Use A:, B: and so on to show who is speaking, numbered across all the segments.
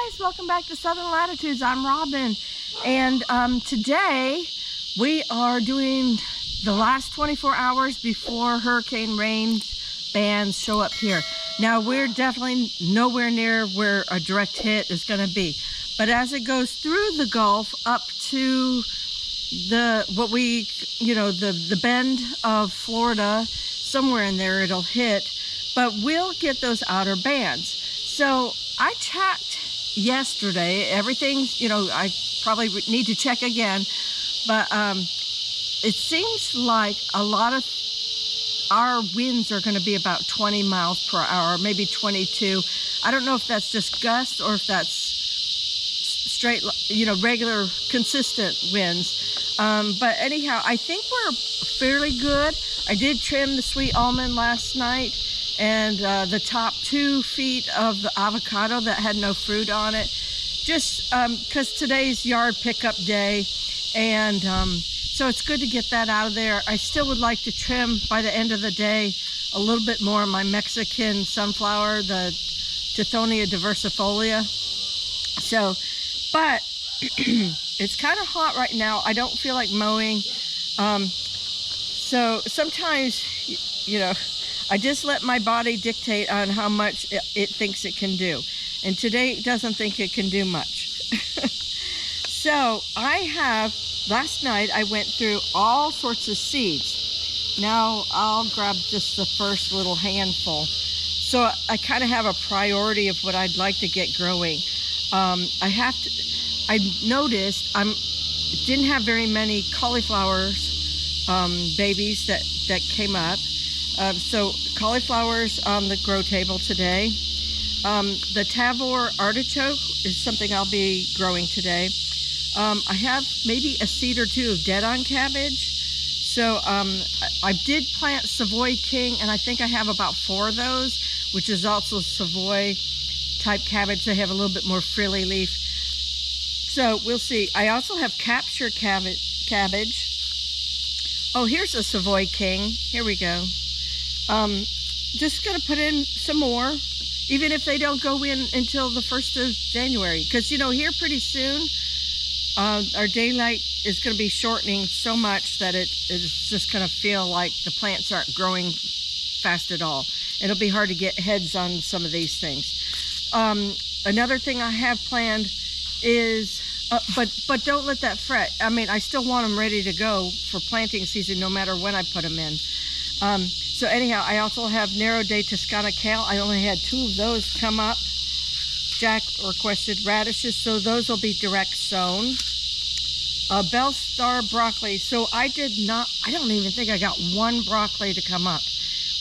A: guys, welcome back to Southern Latitudes. I'm Robin, and today we are doing the last 24 hours before hurricane rain bands show up here. Now we're definitely nowhere near where a direct hit is going to be, but as it goes through the Gulf up to the bend of Florida, somewhere in there it'll hit, but we'll get those outer bands. So I checked yesterday, everything's, I probably need to check again, but it seems like a lot of our winds are going to be about 20 miles per hour, maybe 22. I don't know if that's just gusts or if that's straight, regular, consistent winds. But anyhow, I think we're fairly good. I did trim the sweet almond last night, and the top 2 feet of the avocado that had no fruit on it, just because today's yard pickup day, and so it's good to get that out of there. I still would like to trim by the end of the day a little bit more of my Mexican sunflower, the Tithonia diversifolia. So, but it's kind of hot right now. I don't feel like mowing. So sometimes, I just let my body dictate on how much it thinks it can do. And today it doesn't think it can do much. So last night I went through all sorts of seeds. Now I'll grab just the first little handful. So I kind of have a priority of what I'd like to get growing. I noticed didn't have very many cauliflowers, babies that came up. So cauliflowers on the grow table today. The Tavor artichoke is something I'll be growing today. I have maybe a seed or 2 of dead-on cabbage. So I did plant Savoy King, and I think I have about 4 of those, which is also Savoy type cabbage. They have a little bit more frilly leaf. So we'll see. I also have capture cabbage. Oh, here's a Savoy King. Here we go. Just gonna put in some more, even if they don't go in until the 1st of January, because here pretty soon our daylight is going to be shortening so much that it's just going to feel like the plants aren't growing fast at all. It'll be hard to get heads on some of these things. Another thing I have planned is but don't let that fret. I mean, I still want them ready to go for planting season no matter when I put them in. So anyhow, I also have Narrow Day Toscana kale. I only had 2 of those come up. Jack requested radishes, so those will be direct sown. Bell Star broccoli. So I don't even think I got 1 broccoli to come up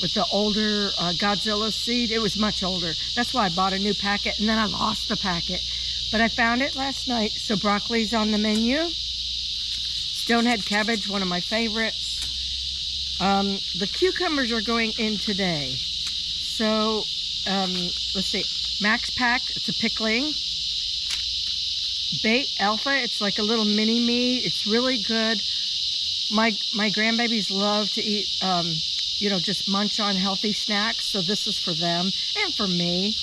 A: with the older Godzilla seed. It was much older. That's why I bought a new packet, and then I lost the packet. But I found it last night, so broccoli's on the menu. Stonehead cabbage, one of my favorites. The cucumbers are going in today. So, let's see. Max Pack, it's a pickling. Bait Alpha, it's like a little mini-me. It's really good. My grandbabies love to eat, just munch on healthy snacks. So this is for them and for me.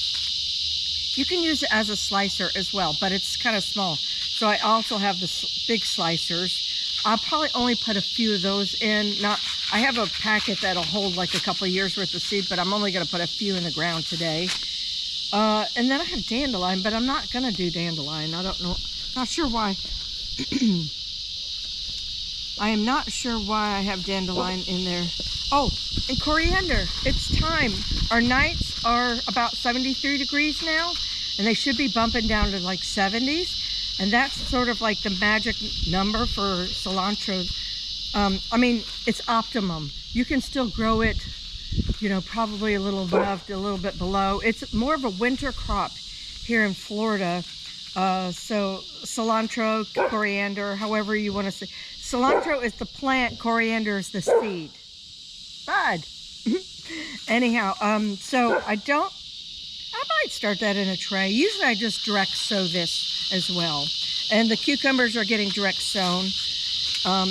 A: You can use it as a slicer as well, but it's kind of small. So I also have the big slicers. I'll probably only put a few of those in. I have a packet that'll hold like a couple of years worth of seed, but I'm only going to put a few in the ground today. And then I have dandelion, but I'm not going to do dandelion. I don't know. Not sure why. I am not sure why I have dandelion in there. Oh, and coriander. It's time. Our nights are about 73 degrees now, and they should be bumping down to like 70s. And that's sort of like the magic number for cilantro. I mean, it's optimum. You can still grow it, probably a little above to a little bit below. It's more of a winter crop here in Florida. So cilantro, coriander, however you want to say. Cilantro is the plant, coriander is the seed. Bud. Anyhow, so I might start that in a tray. Usually I just direct sow this as well. And the cucumbers are getting direct sown.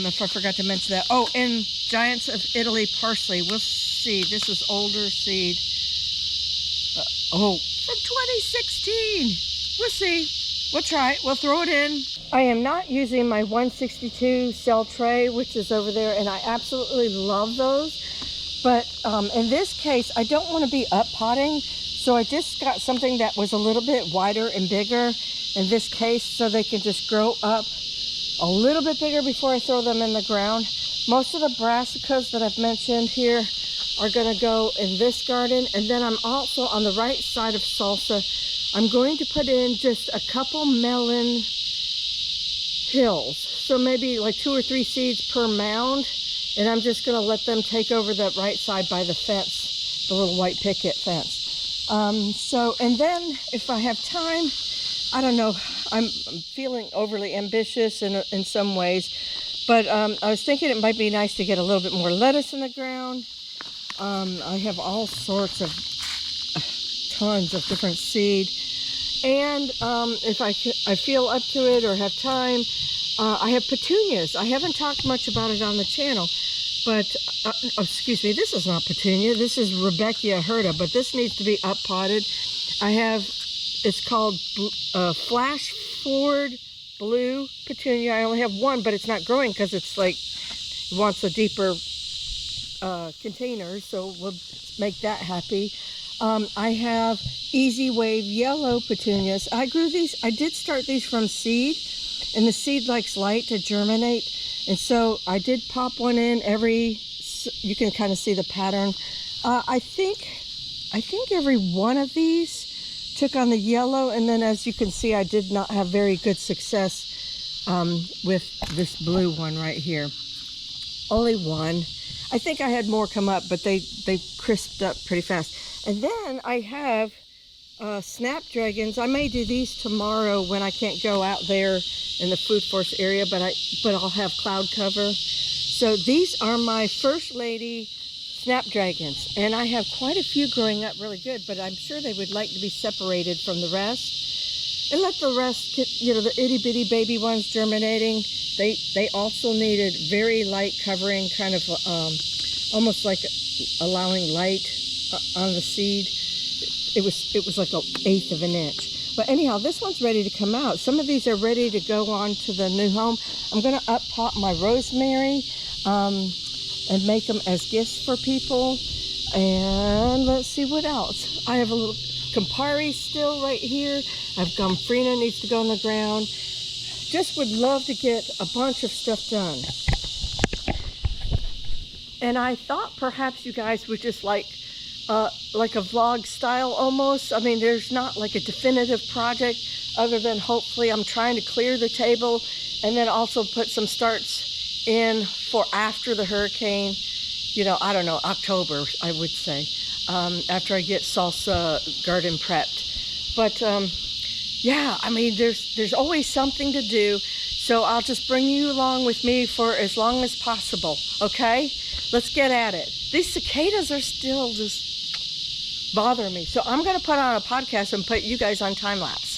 A: If I forgot to mention that. Oh, and Giants of Italy parsley. We'll see. This is older seed. From 2016. We'll see. We'll try it. We'll throw it in. I am not using my 162 cell tray, which is over there, and I absolutely love those. But in this case, I don't want to be up potting, so I just got something that was a little bit wider and bigger in this case, so they can just grow up a little bit bigger before I throw them in the ground. Most of the brassicas that I've mentioned here are going to go in this garden, and then I'm also on the right side of salsa. I'm going to put in just a couple melon hills, so maybe like 2 or 3 seeds per mound, and I'm just going to let them take over that right side by the fence, the little white picket fence. And then if I have time, I don't know, I'm feeling overly ambitious in some ways, but I was thinking it might be nice to get a little bit more lettuce in the ground. I have all sorts of tons of different seed, and if I feel up to it or have time, I have petunias. I haven't talked much about it on the channel, but excuse me, this is not petunia, this is Rebecca Herta, but this needs to be up potted. I have, it's called Flash Forward Blue Petunia. I only have one, but it's not growing because it's like, it wants a deeper container, so we'll make that happy. I have Easy Wave Yellow Petunias. I grew these, I did start these from seed, and the seed likes light to germinate, and so I did pop one in every, you can kind of see the pattern. I think every one of these took on the yellow, and then as you can see, I did not have very good success with this blue one right here. Only one. I think I had more come up, but they crisped up pretty fast. And then I have snapdragons. I may do these tomorrow when I can't go out there in the food forest area, but I'll have cloud cover. So these are my first lady snapdragons, and I have quite a few growing up really good, but I'm sure they would like to be separated from the rest and let the rest get, you know, the itty bitty baby ones germinating. They also needed very light covering, kind of almost like allowing light on the seed. It was like 1/8 of an inch. But anyhow, this one's ready to come out. Some of these are ready to go on to the new home. I'm going to up pot my rosemary and make them as gifts for people. And let's see what else. I have a little Campari still right here. I've Gomfrina needs to go on the ground. Just would love to get a bunch of stuff done. And I thought perhaps you guys would just like a vlog style almost. I mean, there's not like a definitive project other than hopefully I'm trying to clear the table and then also put some starts in for after the hurricane. You know, I don't know, October, I would say, after I get salsa garden prepped. But yeah, I mean, there's always something to do. So I'll just bring you along with me for as long as possible, okay? Let's get at it. These cicadas are still just bothering me. So I'm going to put on a podcast and put you guys on time lapse.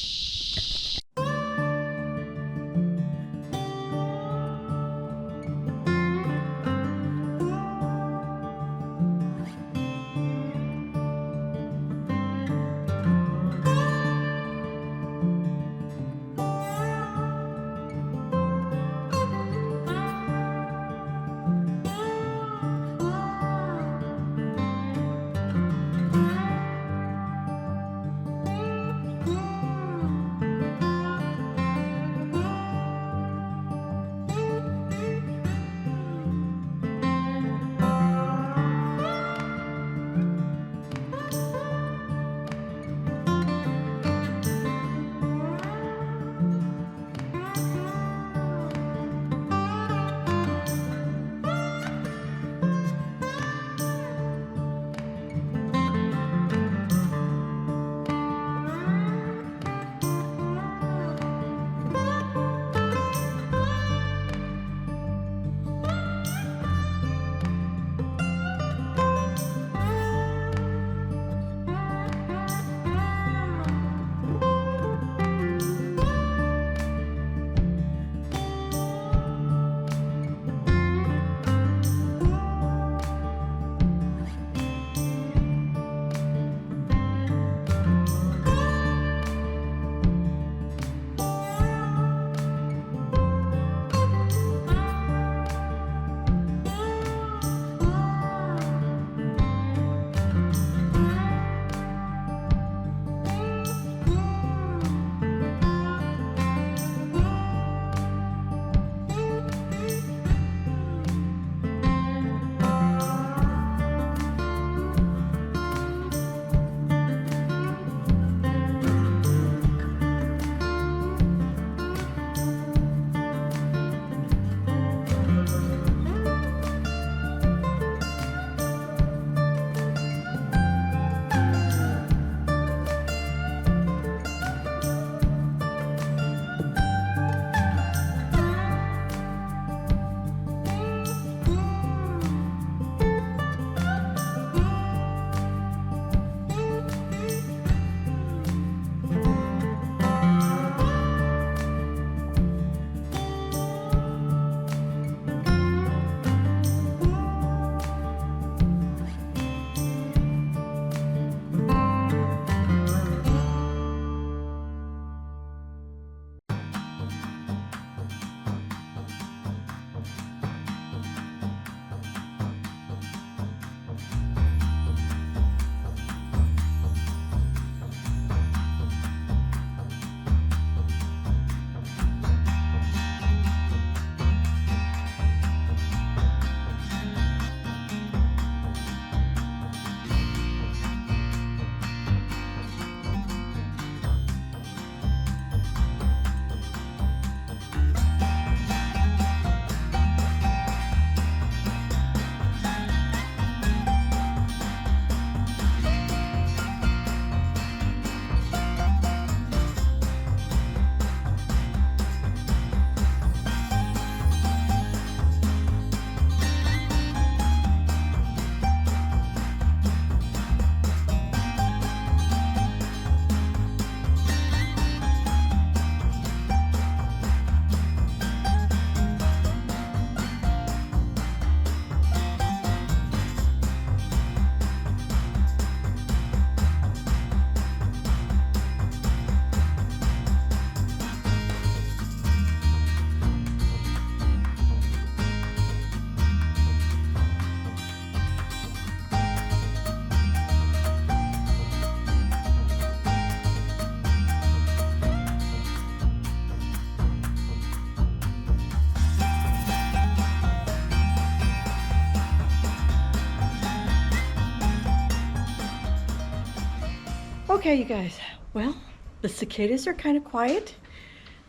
A: Okay, you guys. Well, the cicadas are kind of quiet,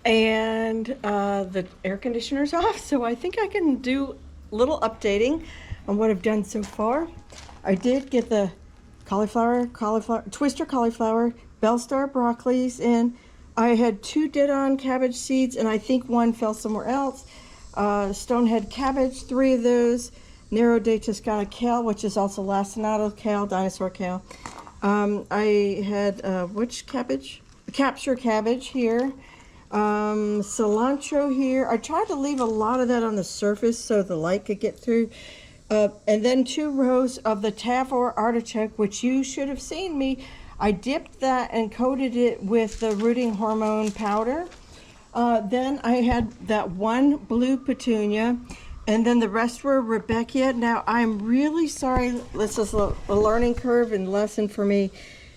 A: and the air conditioner's off, so I think I can do a little updating on what I've done so far. I did get the cauliflower, twister cauliflower, bell-star broccolis in. I had 2 dead-on cabbage seeds, and I think 1 fell somewhere else. Stonehead cabbage, 3 of those. Nero de Toscana kale, which is also lacinato kale, dinosaur kale. I had which cabbage? Capture cabbage here. Cilantro here. I tried to leave a lot of that on the surface so the light could get through. And then 2 rows of the Tavor artichoke, which you should have seen me. I dipped that and coated it with the rooting hormone powder. Then I had that 1 blue petunia, and then the rest were Rebecca. Now, I'm really sorry. This is a learning curve and lesson for me.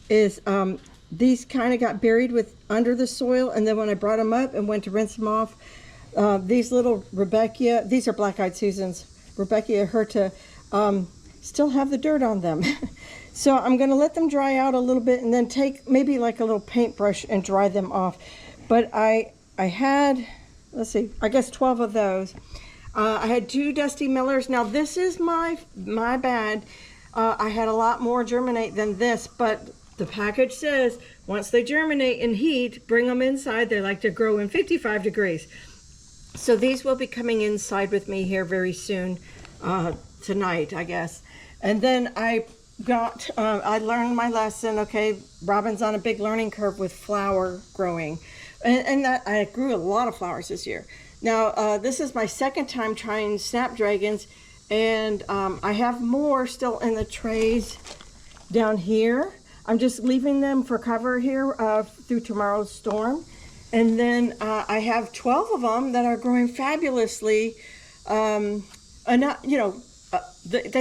A: Is these kind of got buried under the soil, and then when I brought them up and went to rinse them off, these little Rebecca, these are black-eyed Susans, Rebecca Herta, still have the dirt on them. So I'm going to let them dry out a little bit and then take maybe like a little paintbrush and dry them off. But I had, let's see, I guess 12 of those. I had 2 Dusty Millers. Now this is my bad. I had a lot more germinate than this, but the package says once they germinate in heat, bring them inside. They like to grow in 55 degrees. So these will be coming inside with me here very soon, tonight, I guess. And then I learned my lesson. Okay, Robin's on a big learning curve with flower growing. And that I grew a lot of flowers this year. Now, this is my 2nd time trying snapdragons, and I have more still in the trays down here. I'm just leaving them for cover here through tomorrow's storm. And then I have 12 of them that are growing fabulously. They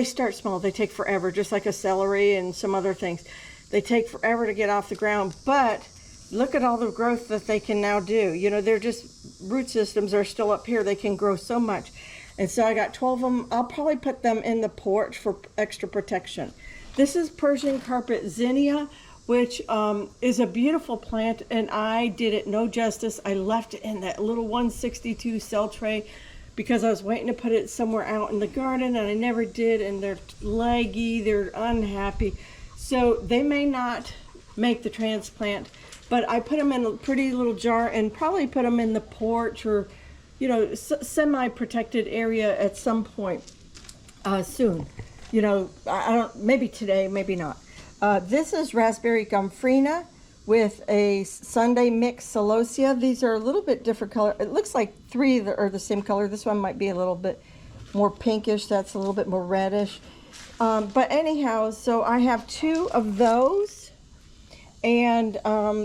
A: start small. They take forever, just like a celery and some other things. They take forever to get off the ground, but look at all the growth that they can now do. You know, they're just, root systems are still up here. They can grow so much. And so I got 12 of them. I'll probably put them in the porch for extra protection. This is Persian carpet zinnia, which is a beautiful plant, and I did it no justice. I left it in that little 162 cell tray because I was waiting to put it somewhere out in the garden, and I never did, and they're leggy, they're unhappy. So they may not make the transplant, but I put them in a pretty little jar and probably put them in the porch or, you know, semi-protected area at some point soon. You know, I don't, maybe today, maybe not. This is raspberry gumfrina with a Sunday mix celosia. These are a little bit different color. It looks like 3 that are the same color. This one might be a little bit more pinkish. That's a little bit more reddish. But anyhow, so I have 2 of those. And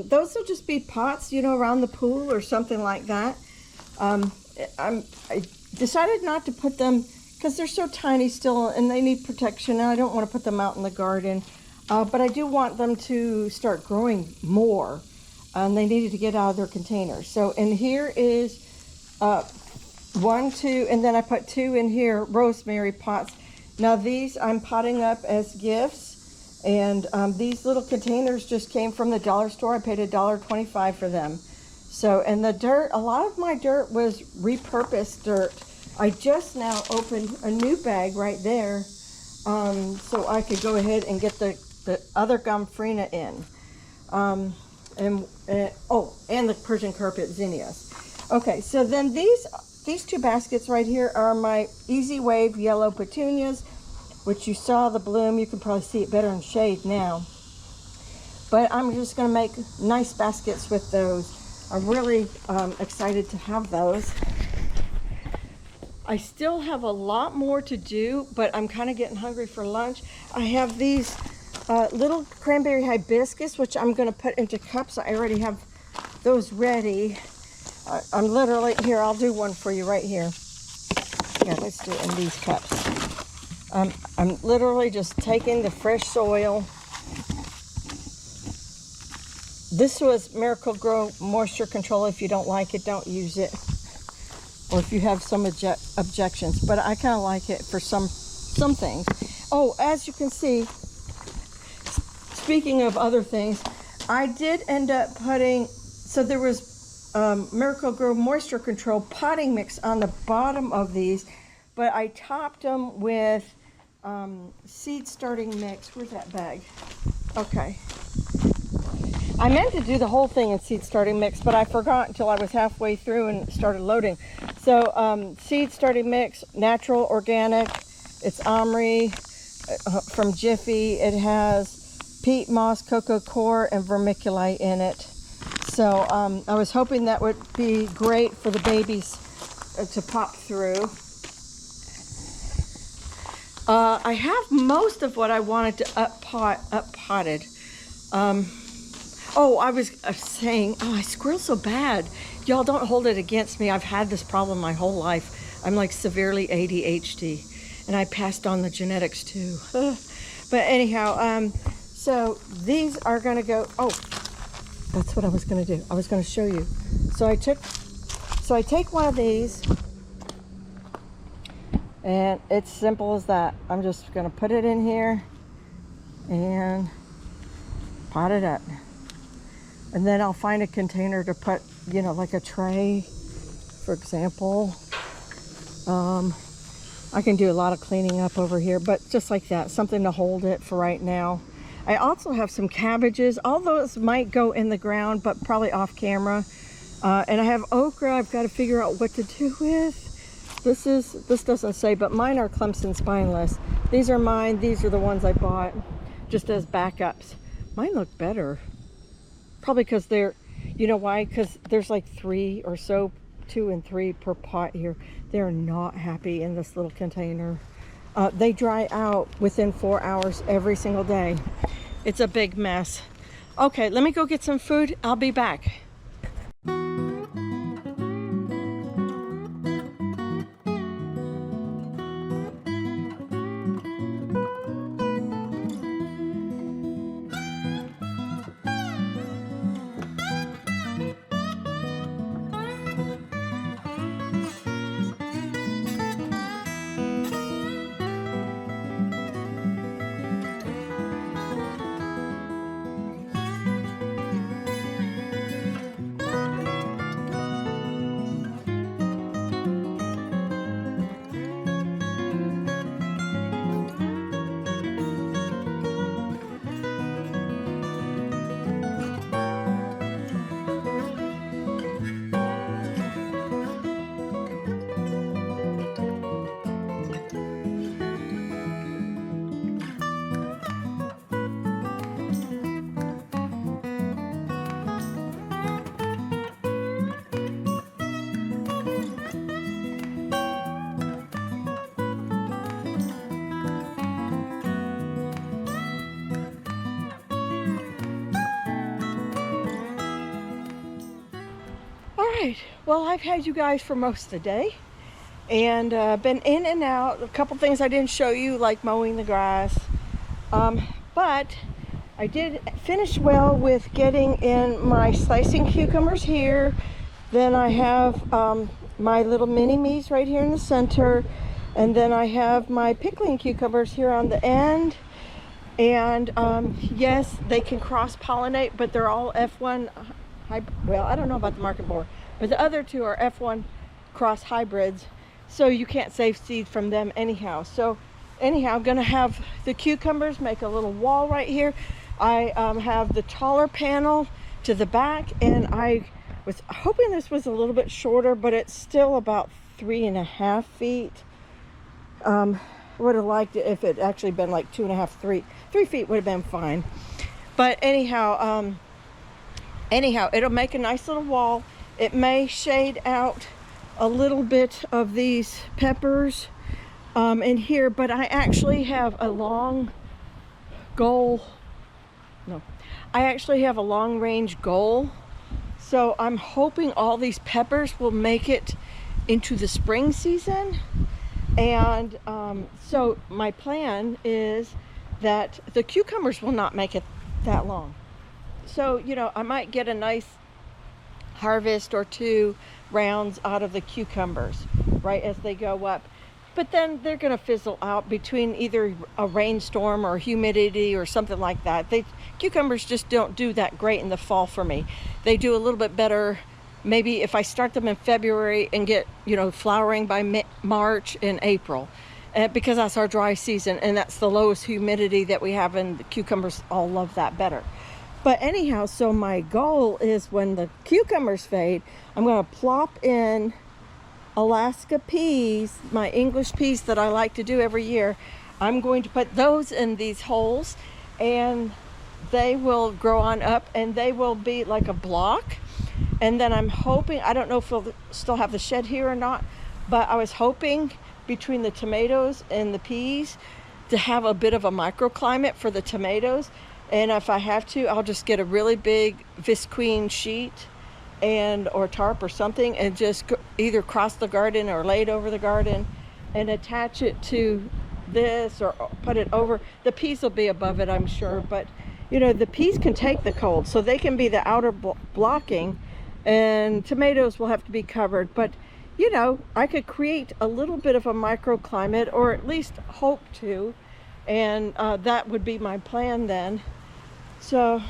A: those will just be pots, you know, around the pool or something like that. I decided not to put them because they're so tiny still and they need protection. And I don't want to put them out in the garden. But I do want them to start growing more. They needed to get out of their containers. So, and here is 1, 2, and then I put 2 in here, rosemary pots. Now these I'm potting up as gifts. And these little containers just came from the dollar store. I paid $1.25 for them. So, and the dirt, a lot of my dirt was repurposed dirt. I just now opened a new bag right there so I could go ahead and get the other gumfrina in. And the Persian carpet zinnias. Okay, so then these 2 baskets right here are my Easy Wave yellow petunias, which you saw the bloom. You can probably see it better in shade now. But I'm just going to make nice baskets with those. I'm really excited to have those. I still have a lot more to do, but I'm kind of getting hungry for lunch. I have these little cranberry hibiscus, which I'm going to put into cups. I already have those ready. I'm literally, here, I'll do one for you right here. Yeah, let's do it in these cups. I'm literally just taking the fresh soil. This was Miracle Grow Moisture Control. If you don't like it, don't use it. Or if you have some objections. But I kind of like it for some things. Oh, as you can see, speaking of other things, I did end up putting, so there was Miracle Grow Moisture Control potting mix on the bottom of these, but I topped them with seed starting mix. Where's that bag? Okay. I meant to do the whole thing in seed starting mix, but I forgot until I was halfway through and started loading. So seed starting mix, natural, organic. It's Omri from Jiffy. It has peat moss, cocoa coir, and vermiculite in it. So I was hoping that would be great for the babies to pop through. I have most of what I wanted to up-potted. Oh, I was saying, I squirrel so bad. Y'all don't hold it against me. I've had this problem my whole life. I'm like severely ADHD, and I passed on the genetics too. But anyhow, so these are gonna go, oh, that's what I was gonna do. I was gonna show you. So I take one of these, and it's simple as that. I'm just gonna put it in here and pot it up. And then I'll find a container to put, you know, like a tray, for example. I can do a lot of cleaning up over here, but just like that, something to hold it for right now. I also have some cabbages. All those might go in the ground, but probably off camera. And I have okra I've got to figure out what to do with. This doesn't say, but mine are Clemson spineless. These are mine. These are the ones I bought just as backups. Mine look better. Probably because they're, you know why? Because there's like 3 or so, 2 and 3 per pot here. They're not happy in this little container. They dry out within 4 hours every single day. It's a big mess. Okay, let me go get some food. I'll be back. Alright, well, I've had you guys for most of the day, and been in and out. A couple things I didn't show you, like mowing the grass, but I did finish well with getting in my slicing cucumbers here. Then I have my little mini-me's right here in the center, and then I have my pickling cucumbers here on the end. And yes, they can cross-pollinate, but they're all F1 well, I don't know about the market board, but the other 2 are F1 cross hybrids, so you can't save seed from them anyhow. So anyhow, I'm gonna have the cucumbers make a little wall right here. I have the taller panel to the back, and I was hoping this was a little bit shorter, but it's still about 3.5 feet. Would have liked it if it actually been like 2.5, 3 feet would have been fine. But anyhow, it'll make a nice little wall. It may shade out a little bit of these peppers in here, but I actually have a long range goal. So I'm hoping all these peppers will make it into the spring season. And so my plan is that the cucumbers will not make it that long. So, you know, I might get a nice harvest or 2 rounds out of the cucumbers right as they go up. but then they're going to fizzle out between either a rainstorm or humidity or something like that. Cucumbers just don't do that great in the fall for me. They do a little bit better maybe if I start them in February and get, you know, flowering by March and April, because that's our dry season and that's the lowest humidity that we have, and the cucumbers all love that better. But anyhow, so my goal is when the cucumbers fade, I'm going to plop in Alaska peas, my English peas that I like to do every year. I'm going to put those in these holes, and they will grow on up, and they will be like a block. And then I'm hoping, I don't know if we'll still have the shed here or not, but I was hoping between the tomatoes and the peas to have a bit of a microclimate for the tomatoes. And if I have to, I'll just get a really big visqueen sheet or tarp or something, and just either cross the garden or lay it over the garden and attach it to this, or put it over. The peas will be above it, I'm sure, but you know, the peas can take the cold, so they can be the outer blocking, and tomatoes will have to be covered. But you know, I could create a little bit of a microclimate, or at least hope to, and that would be my plan then. So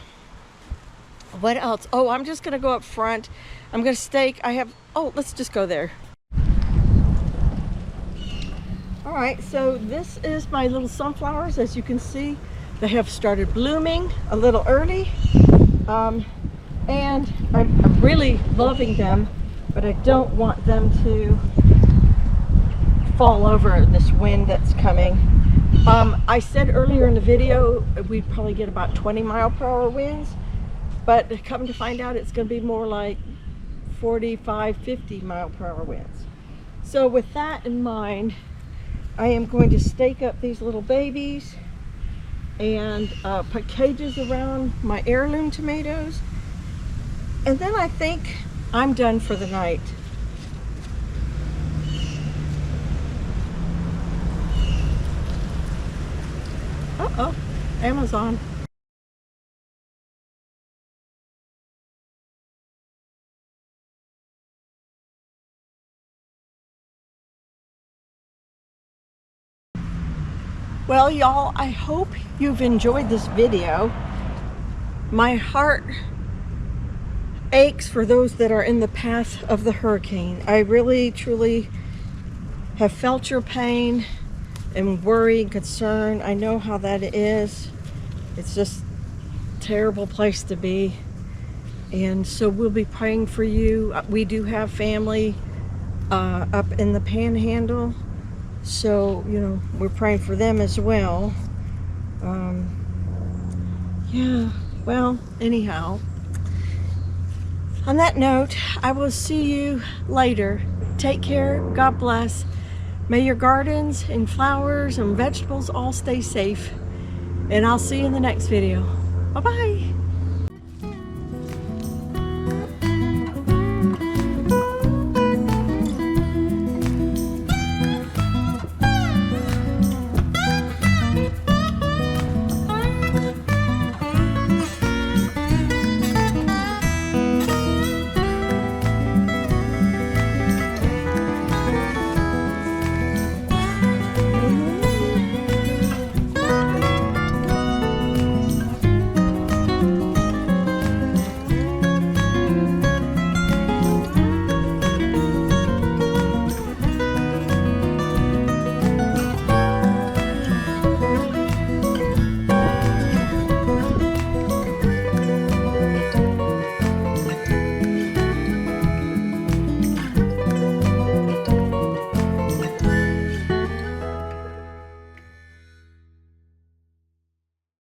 A: what else? Oh, I'm just gonna go up front. I'm gonna stake. Let's just go there. All right, so this is my little sunflowers. As you can see, they have started blooming a little early, and I'm really loving them, but I don't want them to fall over in this wind that's coming. I said earlier in the video we'd probably get about 20-mile-per-hour winds, but come to find out it's going to be more like 45, 50-mile-per-hour winds. So with that in mind, I am going to stake up these little babies and put cages around my heirloom tomatoes, and then I think I'm done for the night. Uh-oh, Amazon. Well, y'all, I hope you've enjoyed this video. My heart aches for those that are in the path of the hurricane. I really, truly have felt your pain and worry and concern. I know how that is. It's just a terrible place to be. And so we'll be praying for you. We do have family up in the Panhandle. So, you know, we're praying for them as well. Yeah, well, anyhow. On that note, I will see you later. Take care. God bless. May your gardens and flowers and vegetables all stay safe. And I'll see you in the next video. Bye-bye.